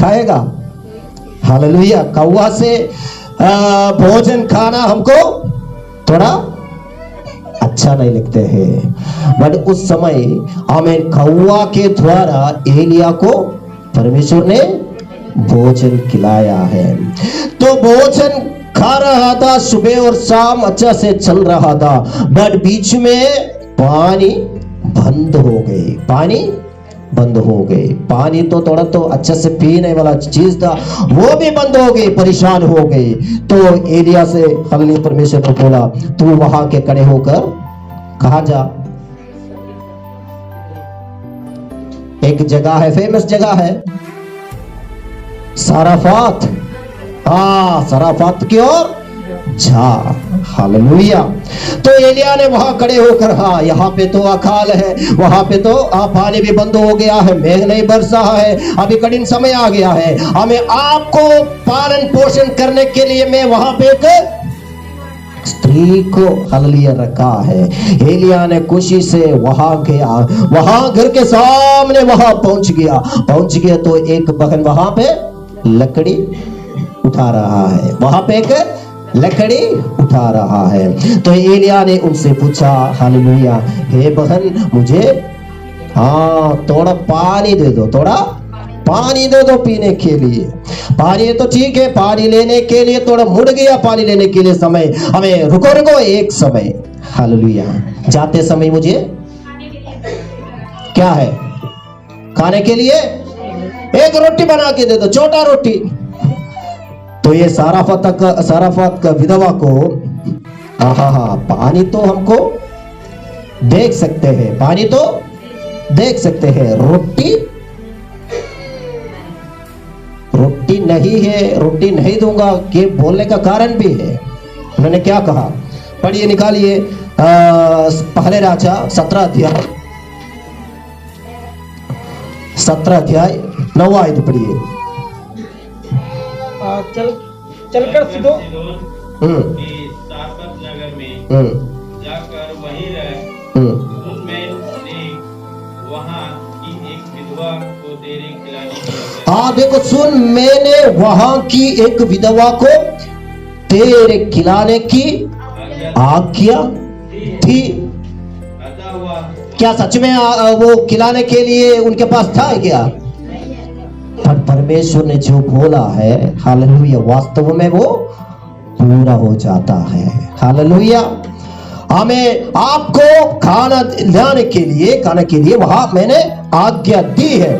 खाएगा? हालेलुया। कौवा से भोजन खाना हमको थोड़ा अच्छा नहीं लगते हैं, बट उस समय हमें कौवा के द्वारा एलिया को परमेश्वर ने भोजन खिलाया है। तो भोजन खा रहा था, सुबह और शाम अच्छा से चल रहा था, बट बीच में पानी बंद हो गई। पानी बंद हो गई। पानी तो थोड़ा तो अच्छा से पीने वाला चीज था, वो भी बंद हो गई, परेशान हो गई। तो एलिया से हालेलुया परमेश्वर ने बोला, तू वहां के खड़े होकर कहा जा। एक जगह है, फेमस जगह है साराफात। हाँ, साराफात की ओर जा। हालेलुया। तो एलिया ने वहां खड़े होकर, हाँ यहाँ पे तो अकाल है, वहां पे तो पानी भी बंद हो गया है, मेघ नहीं बरसा है, अभी कठिन समय आ गया है, हमें आपको पालन पोषण करने के लिए मैं वहां पे एक स्त्री को हालेलुया रखा है। एलिया ने खुशी से वहां गया, वहां घर के सामने वहां पहुंच गया तो एक बहन वहां पे लकड़ी उठा रहा है, वहां पे एक लकड़ी उठा रहा है। तो एलिया ने उनसे पूछा, हालेलुया, हे बहन मुझे थोड़ा पानी दे दो, थोड़ा पानी दे दो पीने के लिए। पानी तो ठीक है, पानी लेने के लिए थोड़ा मुड़ गया, पानी लेने के लिए समय हमें रुको एक समय। हालेलुया। जाते समय मुझे क्या है खाने के लिए? एक रोटी बना के दे दो, छोटा रोटी। तो ये साराफात का विधवा को पानी तो हमको देख सकते हैं, पानी तो देख सकते हैं, रोटी नहीं है, रोटी नहीं दूंगा के बोलने का कारण भी है। उन्होंने क्या कहा? पढ़िए, निकालिए पहले राजा 17 अध्याय 9 आयत पढ़िए। चलकर सिदोन सारपत नगर में जाकर वहीं रहे। उनमें ने वहां की एक विधवा को तेरे खिलाने की देखो सुन, मैंने वहां की एक विधवा को तेरे खिलाने की आज्ञा थी। क्या सच में वो खिलाने के लिए उनके पास था क्या? पर परमेश्वर ने जो बोला है, हालेलुया, वास्तव में वो पूरा हो जाता है। हालेलुया। हमें आपको खाना के लिए वहां मैंने आज्ञा दी है।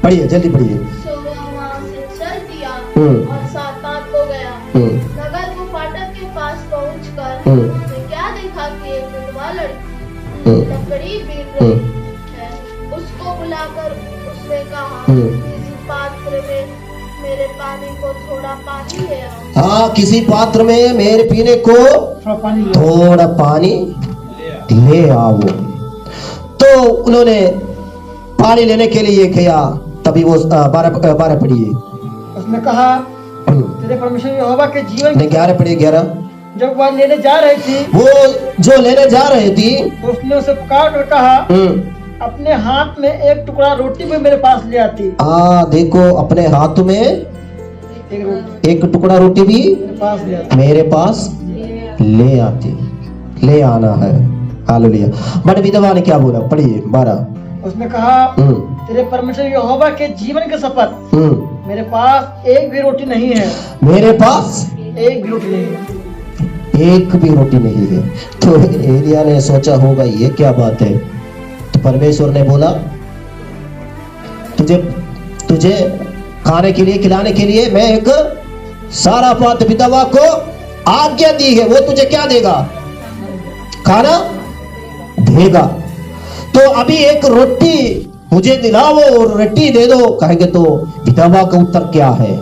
पढ़िए, जल्दी पढ़िए। सो वह वहां से चल दिया और सारपात को गया। नगर को फाटक के पास पहुंचकर उसने क्या देखा कि एक विधवा लड़की लकड़ी बीन रही है। उसको बुलाकर उसने कहा, किसी पात्र में मेरे पानी को थोड़ा पानी ले आओ। किसी पात्र में मेरे पीने को थोड़ा पानी ले आओ। तो उन्होंने पानी लेने के लिए गया। तभी वो 12 पढ़िए। उसने कहा, तेरे परमेश्वर यहोवा के जीवन ने 11 पढ़िए। 11 जब वह लेने जा रही थी, वो जो लेने जा रही थी, तो उसने उसे पुकार कर कहा, अपने हाथ में एक टुकड़ा रोटी भी मेरे पास ले आती। देखो, अपने हाथ में एक टुकड़ा रोटी भी मेरे पास ले आती, ले आना है। हालेलुया। बट विधवा ने क्या बोला? पढ़िए 12। उसने कहा, तेरे परमेश्वर यहोवा के जीवन के शपथ, मेरे पास एक भी रोटी नहीं है। मेरे पास एक भी रोटी नहीं है। एक भी रोटी नहीं है। तो एलिया ने सोचा होगा ये क्या बात है। तो परमेश्वर ने बोला, तुझे खाने के लिए, खिलाने के लिए मैं एक साराफात विधवा को आज्ञा दी है। वो तुझे क्या देगा? खाना देगा। तो अभी एक रोटी मुझे दिलाओ और रोटी दे दो। कहेंगे तो विधवा का उत्तर क्या है?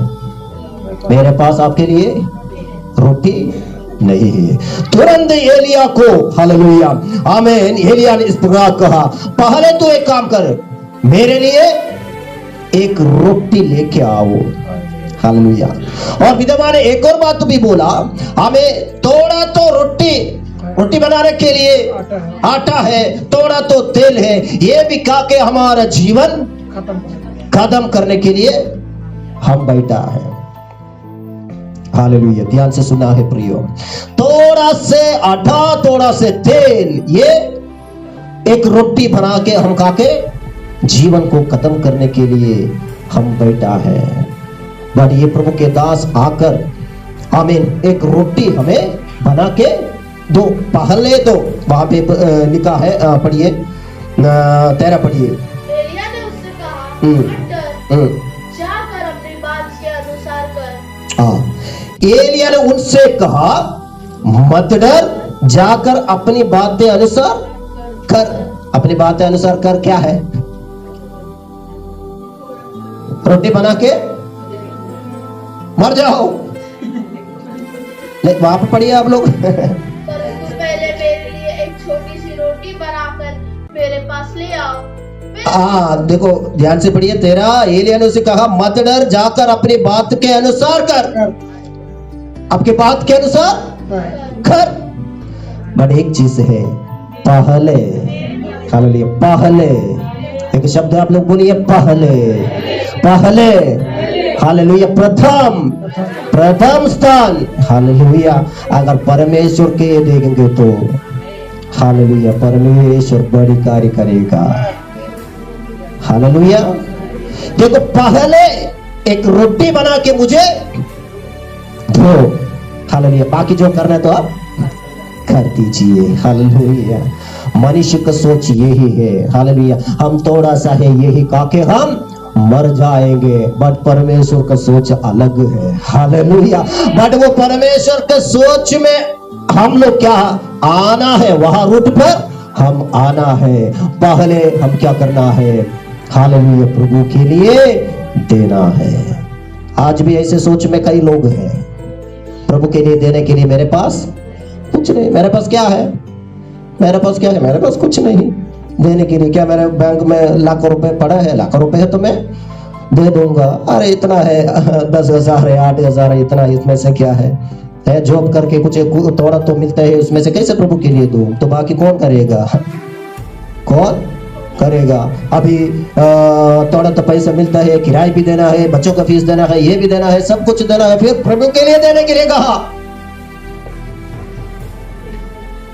मेरे पास आपके लिए रोटी नहीं है। तुरंत एलिया को, हालेलुया, आमीन, एलिया ने इस प्रकार कहा, पहले तो एक काम कर, मेरे लिए एक रोटी लेके आओ। हालेलुया। और विधवा ने एक और बात भी बोला, हमें थोड़ा तो रोटी बनाने के लिए आटा है, थोड़ा तो तेल है, ये भी खा के हमारा जीवन खत्म करने के लिए हम बेटा है। हालेलुया, ध्यान से सुना है प्रियो। थोड़ा से आटा, थोड़ा से तेल, ये एक रोटी बना के हम खा के जीवन को खत्म करने के लिए हम बैठा है। बट ये प्रभु के दास आकर आमीन एक रोटी हमें बना के दो, पहले दो। वहां पे लिखा है, पढ़िए 13 पढ़िए। एलिया ने उससे कहा, मत डर, जाकर अपनी बात के अनुसार कर। एलिया ने उनसे कहा मत डर, जाकर अपनी बातें अनुसार कर। अपनी बातें अनुसार कर क्या है? रोटी बना के मर जाओ। वहां पर पढ़िए आप लोग। परंतु पहले मेरे लिए एक छोटी सी रोटी बनाकर मेरे पास ले आओ। देखो ध्यान से पढ़िए 13। एलिया ने उसे कहा मत डर, जाकर अपनी बात के अनुसार कर। आपके बात के अनुसार कर। बट एक चीज है, पहले। हालेलुया, पहले। एक शब्द आप लोग बोलिए, पहले। पहले, हालेलुया, प्रथम, प्रथम स्थान। हालेलुया, अगर परमेश्वर के देखेंगे तो हालेलुया परमेश्वर बड़ी कार्य करेगा। हालेलुया। देखो पहले एक रोटी बना के मुझे दो। हालेलुया, बाकी जो करना है तो आप कर दीजिए। हालेलुया, मनुष्य का सोच यही है। हालेलुया, हम थोड़ा सा है यही खा के हम मर जाएंगे। बट परमेश्वर का सोच अलग है। हालेलुया, बट वो परमेश्वर के सोच में हम लोग क्या आना है, वहां रूट पर हम आना है। पहले हम क्या करना है? हालेलुया, प्रभु के लिए देना है। आज भी ऐसे सोच में कई लोग हैं, प्रभु के लिए देने के लिए मेरे पास कुछ नहीं। मेरे पास क्या है? मेरे पास क्या है? मेरे पास कुछ नहीं देने के लिए। क्या मेरे बैंक में लाखों रुपए पड़ा है? लाखों रुपए है तो मैं दे दूंगा। अरे इतना है, 10,000 है, 8,000 है, इतना, इसमें से क्या है? जॉब करके कुछ थोड़ा तो मिलता है, उसमें से कैसे प्रभु के लिए दूं? तो बाकी कौन करेगा? कौन करेगा? अभी थोड़ा तो पैसा मिलता है, किराया भी देना है, बच्चों का फीस देना है, ये भी देना है, सब कुछ देना है, फिर प्रभु के लिए देने के लिए कहा।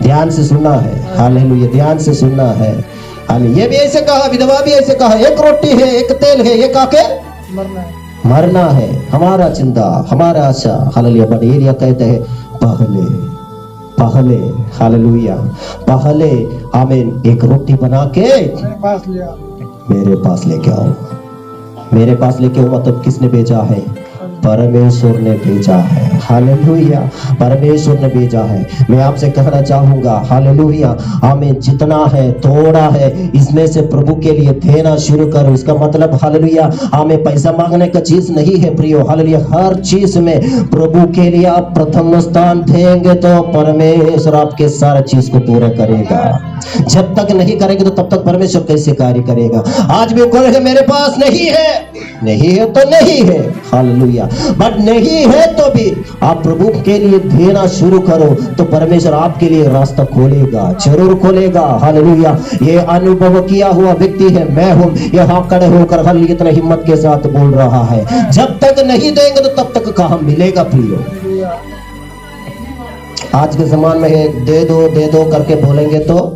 ध्यान से सुनना है। हालेलुया, ध्यान से सुनना है। हालेलुया, ये भी ऐसे कहा, विधवा भी ऐसे कहा, एक रोटी है, एक तेल है, ये काके मरना है। हमारा चिंता, हमारा आशा। हालेलुया, बट एलिया कहते हैं पहले, पहले। हालेलुया, पहले आमीन एक रोटी बना के मेरे पास लेके आओ। मेरे पास लेके आओ मतलब किसने भेजा है? परमेश्वर ने भेजा है। हालेलुया, परमेश्वर ने भेजा है। मैं आपसे कहना चाहूंगा, हालेलुया, आमीन, जितना है थोड़ा है, इसमें से प्रभु के लिए देना शुरू करो। इसका मतलब हालेलुया, हमें पैसा मांगने का चीज नहीं है प्रियो। हालेलुया, हर चीज में प्रभु के लिए आप प्रथम स्थान देंगे तो परमेश्वर आपके सारे चीज को पूरा करेगा। जब तक नहीं करेंगे तो तब तक परमेश्वर कैसे कार्य करेगा? आज भी कहेंगे मेरे पास नहीं है, नहीं है तो नहीं है। हालेलुया, बट नहीं है तो भी आप प्रभु के लिए देना शुरू करो तो परमेश्वर आपके लिए रास्ता खोलेगा, जरूर खोलेगा। हालेलुया, ये अनुभव किया हुआ व्यक्ति है, मैं हूं। यहाँ खड़े होकर हर इतना हिम्मत के साथ बोल रहा है। जब तक नहीं देंगे तो तब तक कहां मिलेगा प्रियो? आज के जमाने में दे दो करके बोलेंगे तो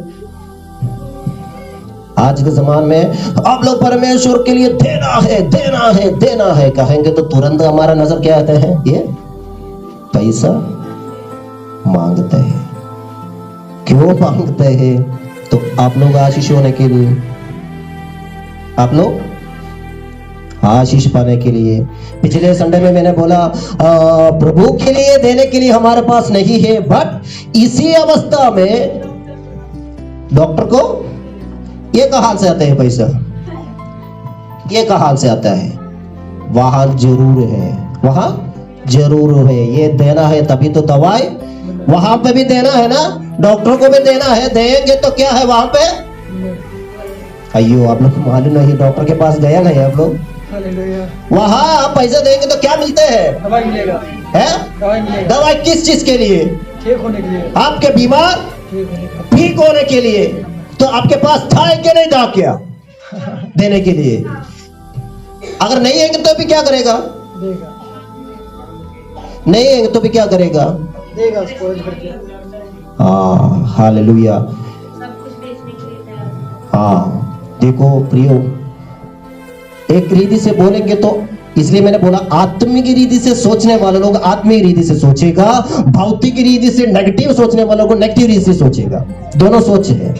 आज के जमाने में आप लोग परमेश्वर के लिए देना है, देना है, देना है कहेंगे तो तुरंत हमारा नजर क्या आता है? ये पैसा मांगते हैं। क्यों मांगते हैं? तो आप लोग आशीष होने के लिए, आप लोग आशीष पाने के लिए। पिछले संडे में मैंने बोला प्रभु के लिए देने के लिए हमारे पास नहीं है, बट इसी अवस्था में डॉक्टर को ये कहां से आता है पैसा? ये कहां से आता है? वहां जरूर है, वहां जरूर है। ये देना है तभी तो दवाई वहां पे भी देना है ना, डॉक्टर को भी देना है। देंगे तो क्या है वहां पे? अयो, आप लोग मालूम नहीं, डॉक्टर के पास गया नहीं आप लोग? वहां पैसा देंगे तो क्या मिलते हैं? दवाई मिलेगा। है दवाई किस चीज के लिए? ठीक होने के लिए, आपके बीमार ठीक होने के लिए। तो आपके पास था कि नहीं था क्या देने के लिए? अगर नहीं है तो भी क्या करेगा? देगा, नहीं है तो भी क्या करेगा? देगा उसको रद्द करके। हाँ, हालेलुया। हाँ, देखो प्रियो, एक रीति से बोलेंगे तो, इसलिए मैंने बोला आत्मिक रीति से सोचने वाले लोग आत्मिक रीति से सोचेगा, भौतिक रीति से नेगेटिव सोचने वालों को नेगेटिव रीति से सोचेगा। दोनों सोच है।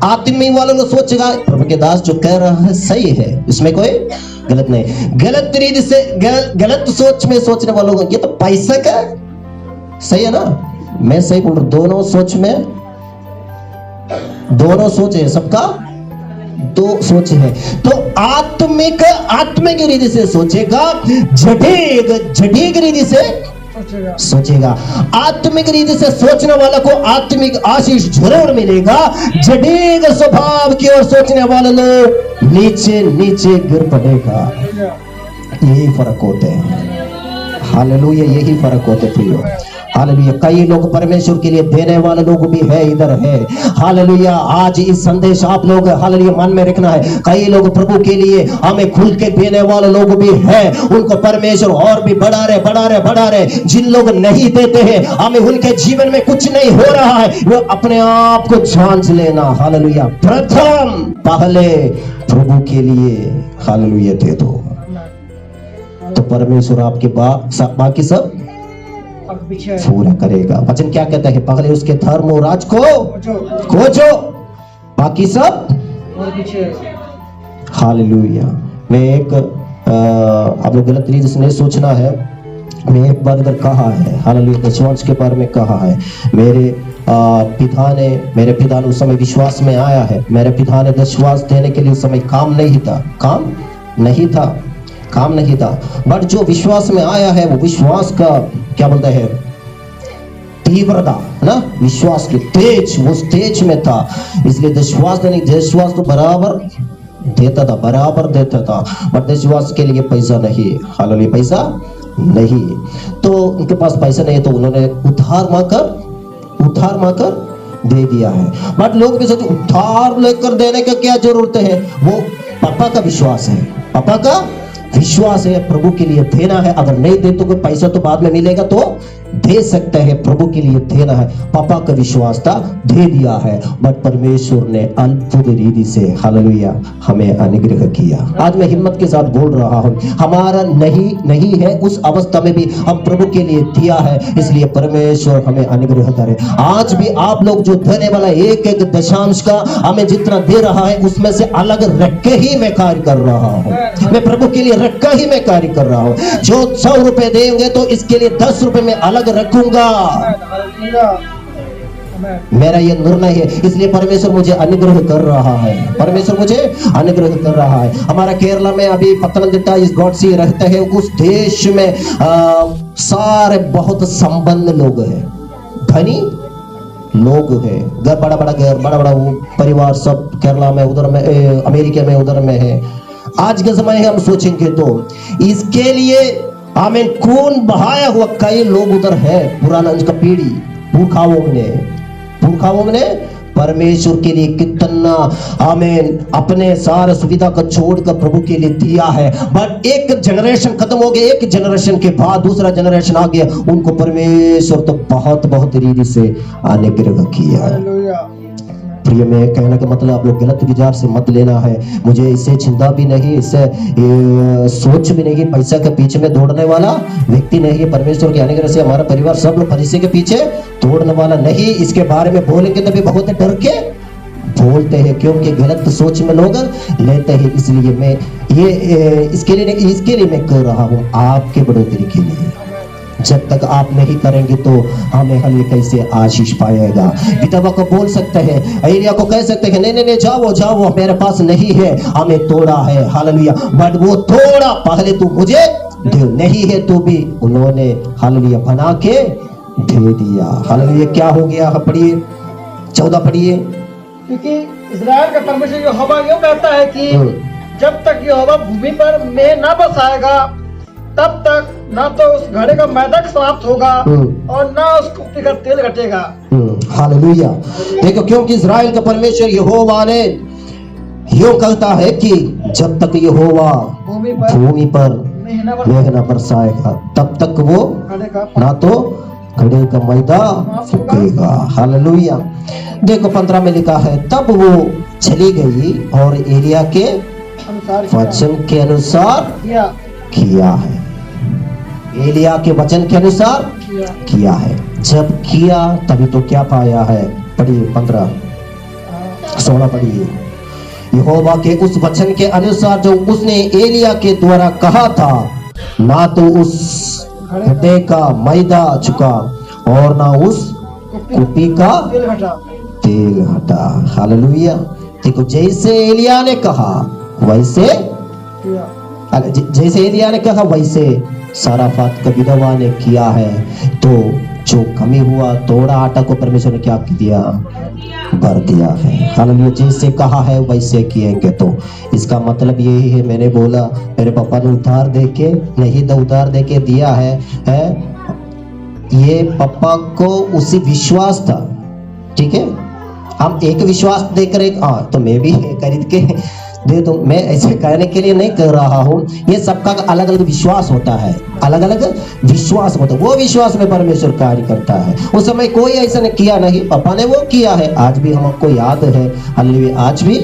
आत्मिक वालों को सोचेगा प्रभु के दास जो कह रहा है सही है, इसमें कोई गलत नहीं। गलत रीति से गलत सोच में सोचने वालों को ये तो पैसा का सही है ना, मैं सही बोल रहा हूं। दोनों सोच में, दोनों सोच है, सबका दो सोच है। तो आत्मिक रीति से सोचेगा, जटिल रीति से सोचेगा। आत्मिक रीति से सोचने वाला को आत्मिक आशीष जरूर मिलेगा। जटिल स्वभाव की ओर सोचने वाले लोग नीचे नीचे गिर पड़ेगा। यही फर्क होते हैं। हालेलुया, यही फर्क होते प्रियो। हालेलुया। कई लोग परमेश्वर के लिए देने वाले लोग भी है, इधर है। हालेलुया। आज इस संदेश आप लोग हालेलुया मन में रखना है। कई लोग प्रभु के लिए हमें खुल के देने वाले लोग भी है, उनको परमेश्वर और भी बढ़ा रहे। जिन लोग नहीं देते हैं, हमें उनके जीवन में कुछ नहीं हो रहा है, वो अपने आप को जांच लेना। हालेलुया। प्रथम पहले प्रभु के लिए हालेलुया दे दो, तो परमेश्वर आपके बाकी सब पूरा करेगा। वचन क्या कहता है? पहले उसके धर्म और राज को खोजो, बाकी सब हालेलुया। मैं एक आप लोग गलत रीति से नहीं सोचना है। मैं एक बार इधर कहा है, हालेलुया, दशवांश के बारे में कहा है। मेरे पिता ने उस समय विश्वास में आया है। मेरे पिता ने दशवांश देने के लिए उस समय काम नहीं था। बट जो विश्वास में आया है, वो विश्वास का क्या बोलते हैं, तीव्रता ना, विश्वास की तेज, वो तेज में था। इसलिए दशवांश तो बराबर देता था। बट दशवांश के लिए पैसा नहीं, हालेलुया, पैसा नहीं। तो उनके पास पैसा नहीं, तो उन्होंने उधार मांगकर दे दिया है। बट लोग भी सोचते उधार लेकर देने का क्या जरूरत है? वो पापा का विश्वास है, प्रभु के लिए देना है। अगर नहीं दे तो कोई पैसा तो बाद में मिलेगा, तो दे सकते हैं। प्रभु के लिए देना है, पापा का विश्वास था, दे दिया है। बट परमेश्वर ने अद्भुत रीति से हालेलुया हमें अनुग्रह किया। आज मैं हिम्मत के साथ बोल रहा हूं, हमारा नहीं है, उस अवस्था में भी हम प्रभु के लिए दिया है। इसलिए परमेश्वर हमें अनुग्रह करे। आज भी आप लोग जो देने वाला एक दशांश का हमें जितना दे रहा है, उसमें से अलग रख के ही मैं कार्य कर रहा हूं। मैं प्रभु के लिए रख के ही मैं कार्य कर रहा हूं। जो 100 रुपए देंगे तो इसके लिए 10 रुपए में अलग रखूंगा। मेरा ये निर्णय है। इसलिए परमेश्वर मुझे अनुग्रह कर रहा है। हमारा केरला में अभी पत्तनमथिट्टा इस गॉड से रहते हैं। उस देश में सारे बहुत संबंध लोग हैं, धनी लोग हैं, बड़ा बड़ा वो परिवार सब केरला में, उधर में, अमेरिका में, उधर में है। आज के समय हम सोचेंगे तो इसके लिए आमीन खून बहाया हुआ कई लोग उधर है। पुराना का पीढ़ी पुरखाओं ने परमेश्वर के लिए कितना आमीन अपने सारे सुविधा को छोड़कर प्रभु के लिए दिया है। बट एक जनरेशन खत्म हो गया, एक जनरेशन के बाद दूसरा जनरेशन आ गया, उनको परमेश्वर तो बहुत रीति से अनुग्रह किया। प्रिय, में कहने का मतलब आप लोग गलत विचार से मत लेना है। मुझे इससे चिंता भी नहीं, इससे सोच भी नहीं। पैसा के पीछे में दौड़ने वाला व्यक्ति नहीं है। परमेश्वर के अनुग्रह से हमारा परिवार सब लोग पैसे के पीछे दौड़ने वाला नहीं। इसके बारे में बोलेंगे तभी बहुत डर के बोलते हैं, क्योंकि गलत सोच में लोग लेते हैं। इसलिए मैं इसके लिए मैं कह रहा हूँ, आपके बढ़ोतरी के लिए। जब तक आप नहीं करेंगे तो हमें हल कैसे आशीष पाएगा। विधवा को बोल सकते हैं, एलिया को कह सकते हैं, नहीं जाओ, मेरे पास नहीं है, हमें तोड़ा है, हालेलुया। बट वो तोड़ा, पहले तू मुझे दे, नहीं है तो भी उन्होंने हालेलुया बना के दे दिया। हालेलुया। क्या हो गया? पढ़िए 14 पढ़िए। क्योंकि इस्राएल का परमेश्वर यहोवा यूं कहता है कि जब तक यहोवा भूमि पर में न बसाएगा, तब तक ना तो उस घड़े का मैदा समाप्त होगा और ना उस कुप्पी का तेल घटेगा। हालेलुया। देखो, क्योंकि इस्राएल का परमेश्वर यहोवा ने यूं कहता है कि जब तक यहोवा भूमि पर मेह न मेघ न बरसाएगा, तब तक वो घड़े का ना तो घड़े का मैदा सूखेगा। हालेलुया। देखो 15 में लिखा है, तब वो चली गई और एलिया के अनुसार वचन के अनुसार किया किया है। एलिया के वचन के अनुसार किया किया है। जब किया तभी तो क्या पाया है। पढ़िए 15 16 पढ़िए। यहोवा के उस वचन के अनुसार जो उसने एलिया के द्वारा कहा था, ना तो उस घड़े का मैदा चुका और ना उस कुपी का तेल घटा तेल हटा। हालेलुया। देखो जैसे एलिया ने कहा वैसे, किया जैसे एलिया ने कहा वैसे साराफात का विधवा ने किया है। तो जो कमी हुआ, थोड़ा आटा को परमेश्वर ने क्या दिया, भर दिया है। हालेलुया। जैसे कहा है वैसे किएंगे। तो इसका मतलब यही है, मैंने बोला मेरे पापा ने उधार देके नहीं तो उधार देके दिया है ये पापा को उसी विश्वास था। ठीक है, हम एक विश्वास देकर एक तो मैं भी खरीद के दे दूं, मैं ऐसे कहने के लिए नहीं कर रहा हूँ। ये सबका अलग अलग विश्वास होता है, अलग अलग विश्वास होता है। वो विश्वास में परमेश्वर कार्य करता है। उस समय कोई ऐसा नहीं किया, नहीं पापा ने वो किया है। आज भी हमको याद है। हालेलुया। आज भी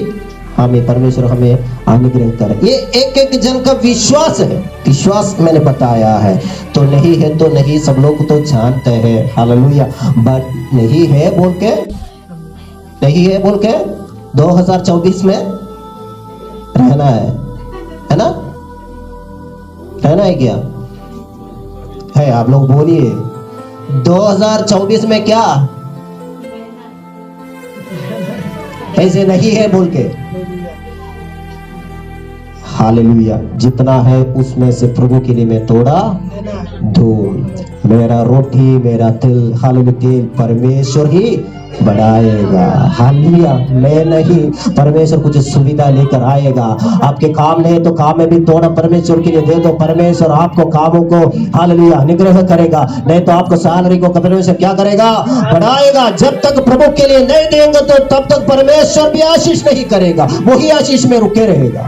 हमें परमेश्वर हमें अनुग्रह करे। ये एक एक जन का विश्वास है, विश्वास मैंने बताया है। तो नहीं है तो नहीं, सब लोग तो जानते हैं। हालेलुया। बट नहीं है बोल के, नहीं है बोल के 2024 में रहना है ना? रहना है क्या है? आप लोग बोलिए 2024 में क्या ऐसे नहीं है बोल के। हालेलुया। जितना है उसमें से प्रभु के लिए मैं थोड़ा दूं। मेरा रोटी मेरा तिल, हालेलुया, तेल परमेश्वर ही बढ़ाएगा। हालेलुया। मैं नहीं, परमेश्वर कुछ सुविधा लेकर आएगा। आपके काम नहीं तो काम में भी थोड़ा परमेश्वर के लिए दे दो। परमेश्वर आपको कामों को हालेलुया निग्रह करेगा। नहीं तो आपको सैलरी को परमेश्वर क्या करेगा, बढ़ाएगा। जब तक प्रभु के लिए नहीं देंगे तो तब तक परमेश्वर भी आशीष नहीं करेगा, वही आशीष में रुके रहेगा,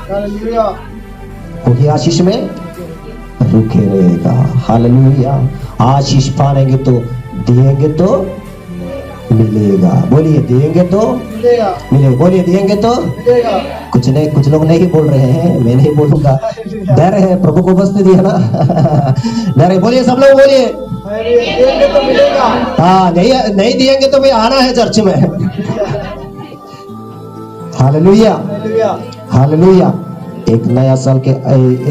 हालेलुया वही आशीष में रुके रहेगा। हालेलुया। आशीष पाएंगे तो देंगे तो मिलेगा। बोलिए देंगे तो मिलेगा, मिलेगा। बोलिए देंगे तो मिलेगा। कुछ नहीं, कुछ लोग नहीं बोल रहे हैं, मैं नहीं बोलूंगा। डर है, प्रभु को बस नहीं दिया ना। डर है। बोलिए सब लोग बोलिए, देंगे तो मिलेगा। हाँ। नहीं दिएंगे तो भाई आना है चर्च में। हालेलुया। Hallelujah hallelujah. एक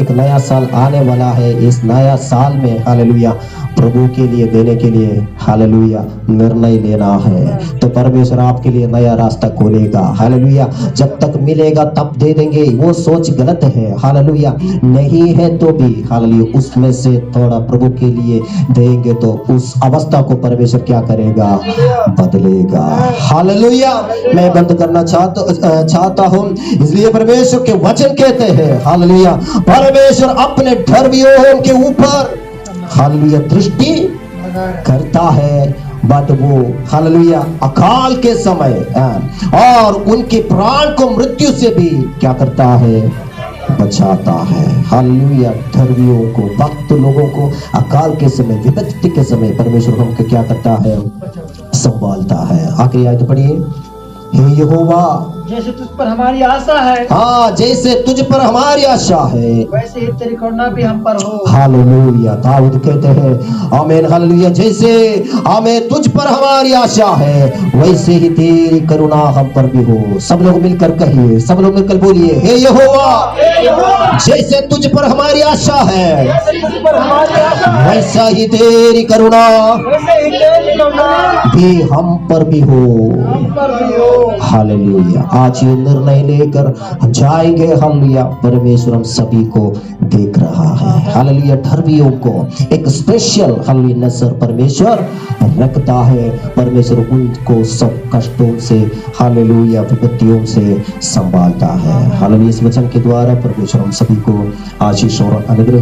नया साल आने वाला है। इस नया साल में हालेलुया प्रभु के लिए देने के लिए हालेलुया निर्णय लेना है। तो परमेश्वर आपके लिए नया रास्ता खोलेगा। हालेलुया। जब तक मिलेगा तब दे देंगे, वो सोच गलत है। हालेलुया। नहीं है तो भी हालेलुया उसमें से थोड़ा प्रभु के लिए देंगे तो उस अवस्था को परमेश्वर क्या करेगा, बदलेगा। हालेलुया। मैं बंद करना चाहता हूँ। इसलिए परमेश्वर के वचन कहते हैं हालेलुया, परमेश्वर अपने धर्मियों के ऊपर हालेलुया दृष्टि करता है। बट वो हालेलुया अकाल के समय और उनके प्राण को मृत्यु से भी क्या करता है, बचाता है। हालेलुया। धर्मियों को, भक्त लोगों को अकाल के समय, विपत्ति के समय परमेश्वर हमको क्या करता है, संभालता है। आखिरी आयत पढ़िए। हे यहोवा, जैसे तुझ पर हमारी आशा है, हाँ, जैसे तुझ पर हमारी आशा है वैसे ही तेरी करुणा भी हम पर हो। हालेलुया। दाऊद कहते हैं आमीन हालेलुया, जैसे आमीन तुझ पर हमारी आशा है वैसे ही तेरी करुणा हम पर भी हो। सब लोग मिलकर कहिए, सब लोग मिलकर बोलिए, हे यहोवा, जैसे तुझ पर हमारी आशा है वैसा ही तेरी करुणा भी हम पर भी हो। हालेलुया। आज ये निर्णय लेकर हम जाएंगे। हालेलुया। परमेश्वर हम सभी को देख रहा है। हालेलुया। धर्मियों को एक स्पेशल हालेलुया नजर परमेश्वर रखता है। परमेश्वर उनको सब कष्टों से हालेलुया विपत्तियों से संभालता है। हालेलुया। इस वचन के द्वारा परमेश्वर हम सभी को आशीष और अनुग्रह